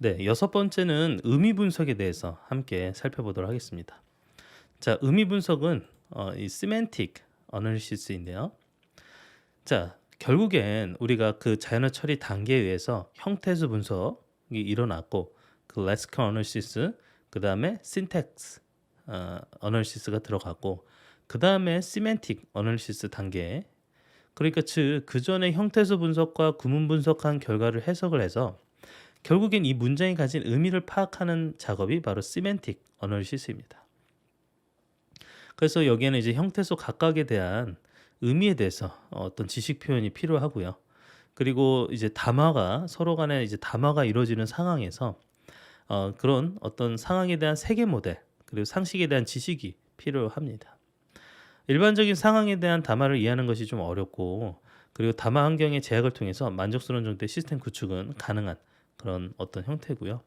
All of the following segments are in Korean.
네, 여섯 번째는 의미 분석에 대해서 함께 살펴보도록 하겠습니다. 자, 의미 분석은 이 semantic analysis인데요. 자, 결국엔 우리가 그 자연어 처리 단계에 의해서 형태수 분석이 일어났고 그 lexical analysis, 그다음에 syntax analysis가 들어갔고 그다음에 semantic analysis 단계. 그러니까 즉 그 전에 형태수 분석과 구문 분석한 결과를 해석을 해서 결국엔 이 문장이 가진 의미를 파악하는 작업이 바로 semantic analysis입니다. 그래서 여기에는 이제 형태소 각각에 대한 의미에 대해서 어떤 지식 표현이 필요하고요. 그리고 이제 담화가 서로 간에 이제 담화가 이루어지는 상황에서 그런 어떤 상황에 대한 세계 모델 그리고 상식에 대한 지식이 필요합니다. 일반적인 상황에 대한 담화를 이해하는 것이 좀 어렵고 그리고 담화 환경의 제약을 통해서 만족스러운 정도의 시스템 구축은 가능한 그런 어떤 형태고요.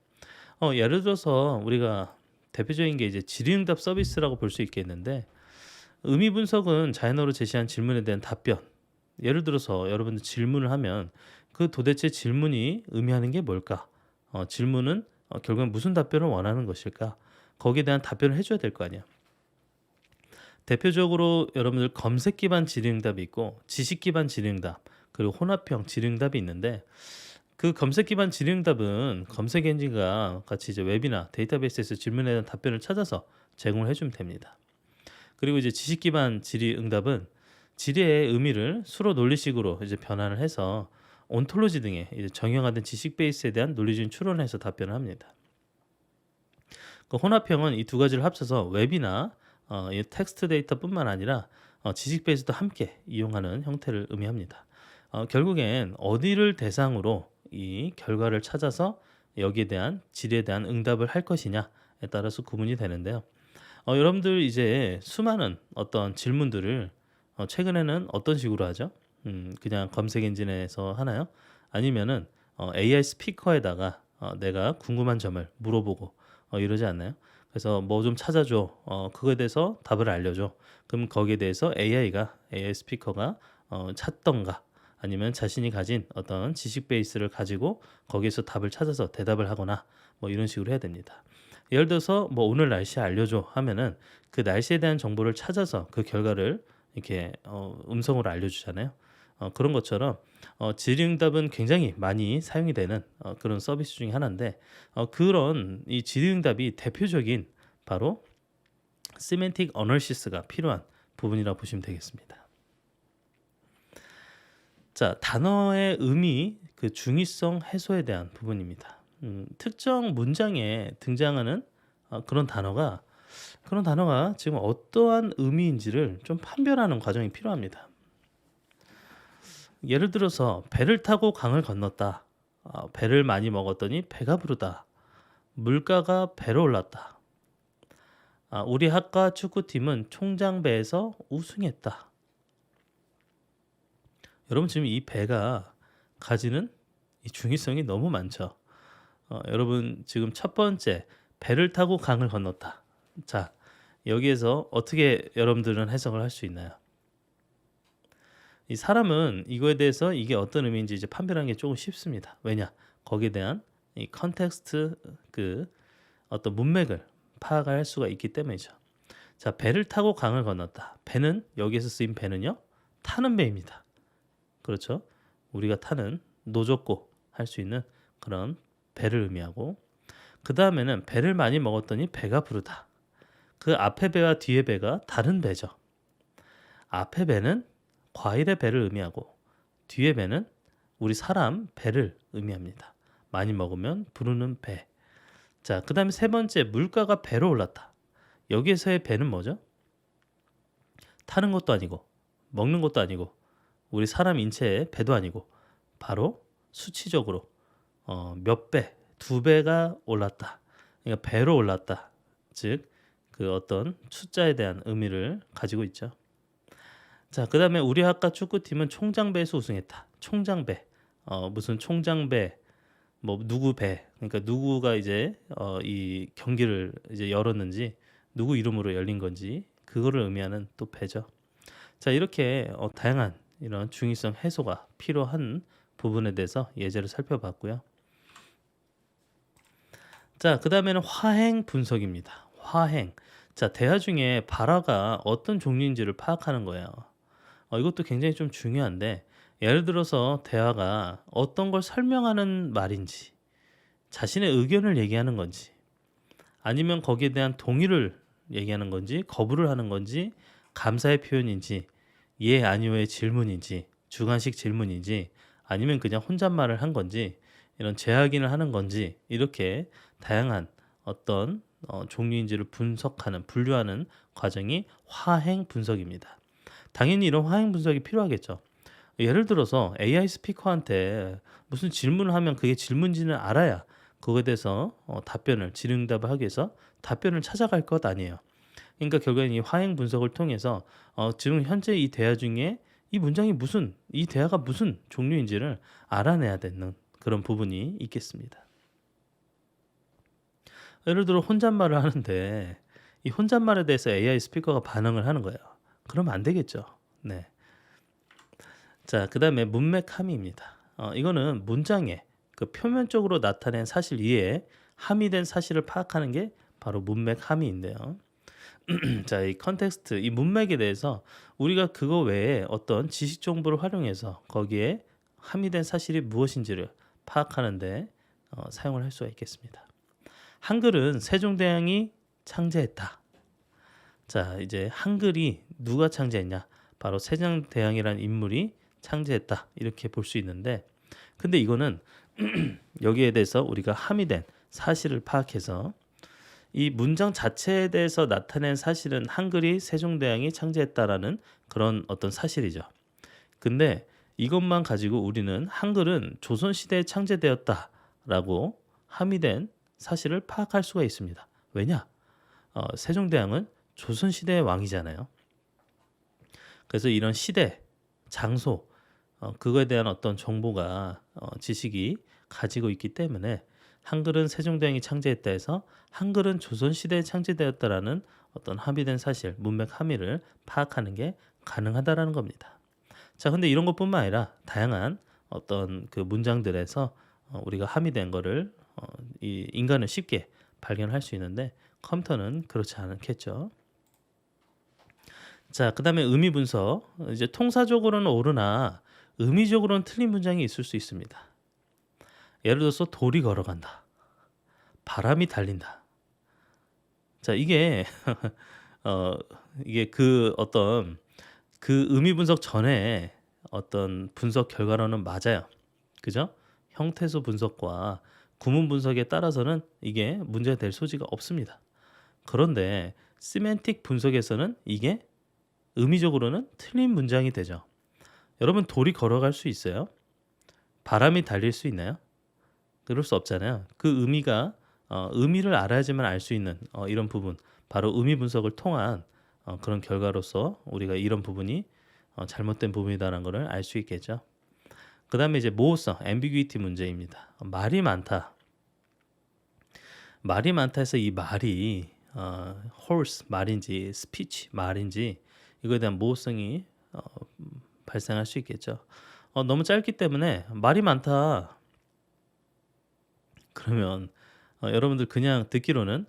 예를 들어서 우리가 대표적인 게 이제 질의응답 서비스라고 볼 수 있겠는데 의미 분석은 자연어로 제시한 질문에 대한 답변. 예를 들어서 여러분들 질문을 하면 그 도대체 질문이 의미하는 게 뭘까? 질문은 결국엔 무슨 답변을 원하는 것일까? 거기에 대한 답변을 해줘야 될 거 아니야. 대표적으로 여러분들 검색 기반 질의응답이 있고 지식 기반 질의응답 그리고 혼합형 질의응답이 있는데 그 검색 기반 질의응답은 검색 엔진과 같이 이제 웹이나 데이터베이스에서 질문에 대한 답변을 찾아서 제공을 해주면 됩니다. 그리고 이제 지식 기반 질의응답은 질의의 의미를 수로 논리식으로 이제 변환을 해서 온톨로지 등의 이제 정형화된 지식 베이스에 대한 논리적인 추론을 해서 답변을 합니다. 그 혼합형은 이 두 가지를 합쳐서 웹이나 이 텍스트 데이터뿐만 아니라 지식 베이스도 함께 이용하는 형태를 의미합니다. 결국엔 어디를 대상으로 이 결과를 찾아서 여기에 대한 질의에 대한 응답을 할 것이냐에 따라서 구분이 되는데요. 여러분들 이제 수많은 어떤 질문들을 최근에는 어떤 식으로 하죠? 그냥 검색 엔진에서 하나요? 아니면은 AI 스피커에다가 내가 궁금한 점을 물어보고 이러지 않나요? 그래서 뭐 좀 찾아줘. 그거에 대해서 답을 알려줘. 그럼 거기에 대해서 AI 스피커가 찾던가 아니면 자신이 가진 어떤 지식 베이스를 가지고 거기에서 답을 찾아서 대답을 하거나 뭐 이런 식으로 해야 됩니다. 예를 들어서 뭐 오늘 날씨 알려줘 하면은 그 날씨에 대한 정보를 찾아서 그 결과를 이렇게 음성으로 알려주잖아요. 그런 것처럼 질의응답은 굉장히 많이 사용이 되는 그런 서비스 중에 하나인데 그런 이 질의응답이 대표적인 바로 semantic analysis가 필요한 부분이라고 보시면 되겠습니다. 자, 단어의 의미, 그 중의성 해소에 대한 부분입니다. 특정 문장에 등장하는 그런 단어가 지금 어떠한 의미인지를 좀 판별하는 과정이 필요합니다. 예를 들어서 배를 타고 강을 건넜다. 배를 많이 먹었더니 배가 부르다. 물가가 배로 올랐다. 우리 학과 축구팀은 총장배에서 우승했다. 여러분 지금 이 배가 가지는 이 중의성이 너무 많죠. 여러분 지금 첫 번째 배를 타고 강을 건넜다. 자, 여기에서 어떻게 여러분들은 해석을 할 수 있나요? 이 사람은 이거에 대해서 이게 어떤 의미인지 이제 판별하는 게 조금 쉽습니다. 왜냐? 거기에 대한 이 컨텍스트 그 어떤 문맥을 파악할 수가 있기 때문이죠. 자, 배를 타고 강을 건넜다. 배는 여기에서 쓰인 배는요. 타는 배입니다. 그렇죠? 우리가 타는 노젓고 할 수 있는 그런 배를 의미하고 그 다음에는 배를 많이 먹었더니 배가 부르다. 그 앞에 배와 뒤에 배가 다른 배죠. 앞에 배는 과일의 배를 의미하고 뒤에 배는 우리 사람 배를 의미합니다. 많이 먹으면 부르는 배. 자, 그 다음에 세 번째 물가가 배로 올랐다. 여기에서의 배는 뭐죠? 타는 것도 아니고 먹는 것도 아니고 우리 사람 인체의 배도 아니고 바로 수치적으로 몇 배, 두 배가 올랐다. 그러니까 배로 올랐다. 즉 그 어떤 숫자에 대한 의미를 가지고 있죠. 자, 그 다음에 우리 학과 축구팀은 총장배에서 우승했다. 총장배. 무슨 총장배, 뭐 누구 배. 그러니까 누구가 이제 이 경기를 이제 열었는지 누구 이름으로 열린 건지 그거를 의미하는 또 배죠. 자, 이렇게 다양한 이런 중의성 해소가 필요한 부분에 대해서 예제를 살펴봤고요. 자, 그다음에는 화행 분석입니다. 화행. 자, 대화 중에 발화가 어떤 종류인지를 파악하는 거예요. 이것도 굉장히 좀 중요한데 예를 들어서 대화가 어떤 걸 설명하는 말인지, 자신의 의견을 얘기하는 건지, 아니면 거기에 대한 동의를 얘기하는 건지, 거부를 하는 건지, 감사의 표현인지, 예 아니오의 질문인지, 주관식 질문인지, 아니면 그냥 혼잣말을 한 건지, 이런 재확인을 하는 건지, 이렇게 다양한 어떤 종류인지를 분석하는, 분류하는 과정이 화행 분석입니다. 당연히 이런 화행 분석이 필요하겠죠. 예를 들어서 AI 스피커한테 무슨 질문을 하면 그게 질문지는 알아야 그거에 대해서 답변을, 질의응답을 하기 위해서 답변을 찾아갈 것 아니에요. 그러니까 결국엔 이 화행 분석을 통해서 지금 현재 이 대화 중에 이 문장이 무슨, 이 대화가 무슨 종류인지를 알아내야 되는 그런 부분이 있겠습니다. 예를 들어 혼잣말을 하는데 이 혼잣말에 대해서 AI 스피커가 반응을 하는 거예요. 그러면 안 되겠죠. 네. 자, 그다음에 문맥 함의입니다. 이거는 문장에 그 표면적으로 나타낸 사실 이외에 함의된 사실을 파악하는 게 바로 문맥 함의인데요. 자, 이 컨텍스트, 이 문맥에 대해서 우리가 그거 외에 어떤 지식 정보를 활용해서 거기에 함의된 사실이 무엇인지를 파악하는데 사용을 할 수가 있겠습니다. 한글은 세종대왕이 창제했다. 자, 이제 한글이 누가 창제했냐? 바로 세종대왕이라는 인물이 창제했다. 이렇게 볼 수 있는데, 근데 이거는 여기에 대해서 우리가 함의된 사실을 파악해서 이 문장 자체에 대해서 나타낸 사실은 한글이 세종대왕이 창제했다라는 그런 어떤 사실이죠. 근데 이것만 가지고 우리는 한글은 조선시대에 창제되었다라고 함의된 사실을 파악할 수가 있습니다. 왜냐? 세종대왕은 조선시대의 왕이잖아요. 그래서 이런 시대, 장소, 그거에 대한 어떤 정보가 지식이 가지고 있기 때문에 한글은 세종대왕이 창제했다 해서 한글은 조선시대에 창제되었다라는 어떤 함의된 사실, 문맥 함의를 파악하는 게 가능하다라는 겁니다. 자, 근데 이런 것뿐만 아니라 다양한 어떤 그 문장들에서 우리가 함의된 거를 이 인간은 쉽게 발견할 수 있는데 컴퓨터는 그렇지 않겠죠. 자, 그다음에 의미 분석. 이제 통사적으로는 옳으나 의미적으로는 틀린 문장이 있을 수 있습니다. 예를 들어서 돌이 걸어간다. 바람이 달린다. 자, 이게 이게 그 어떤 그 의미 분석 전에 어떤 분석 결과로는 맞아요. 그죠? 형태소 분석과 구문 분석에 따라서는 이게 문제가 될 소지가 없습니다. 그런데 시멘틱 분석에서는 이게 의미적으로는 틀린 문장이 되죠. 여러분, 돌이 걸어갈 수 있어요? 바람이 달릴 수 있나요? 그럴 수 없잖아요. 그 의미가 의미를 알아야지만 알 수 있는 이런 부분, 바로 의미 분석을 통한 그런 결과로서 우리가 이런 부분이 잘못된 부분이다라는 것을 알 수 있겠죠. 그 다음에 이제 모호성, ambiguity 문제입니다. 말이 많다. 말이 많다 해서 이 말이 horse 말인지 speech 말인지 이거에 대한 모호성이 발생할 수 있겠죠. 너무 짧기 때문에 말이 많다. 그러면 여러분들 그냥 듣기로는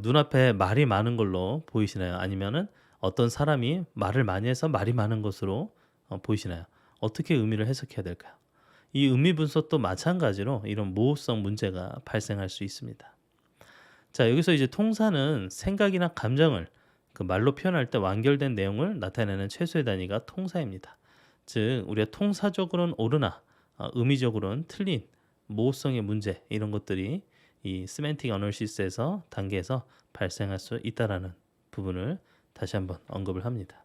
눈앞에 말이 많은 걸로 보이시나요? 아니면은 어떤 사람이 말을 많이 해서 말이 많은 것으로 보이시나요? 어떻게 의미를 해석해야 될까요? 이 의미 분석도 마찬가지로 이런 모호성 문제가 발생할 수 있습니다. 자, 여기서 이제 통사는 생각이나 감정을 그 말로 표현할 때 완결된 내용을 나타내는 최소의 단위가 통사입니다. 즉 우리가 통사적으로는 옳으나 의미적으로는 틀린 모호성의 문제, 이런 것들이 이 세멘틱 어널시스에서 단계에서 발생할 수 있다라는 부분을 다시 한번 언급을 합니다.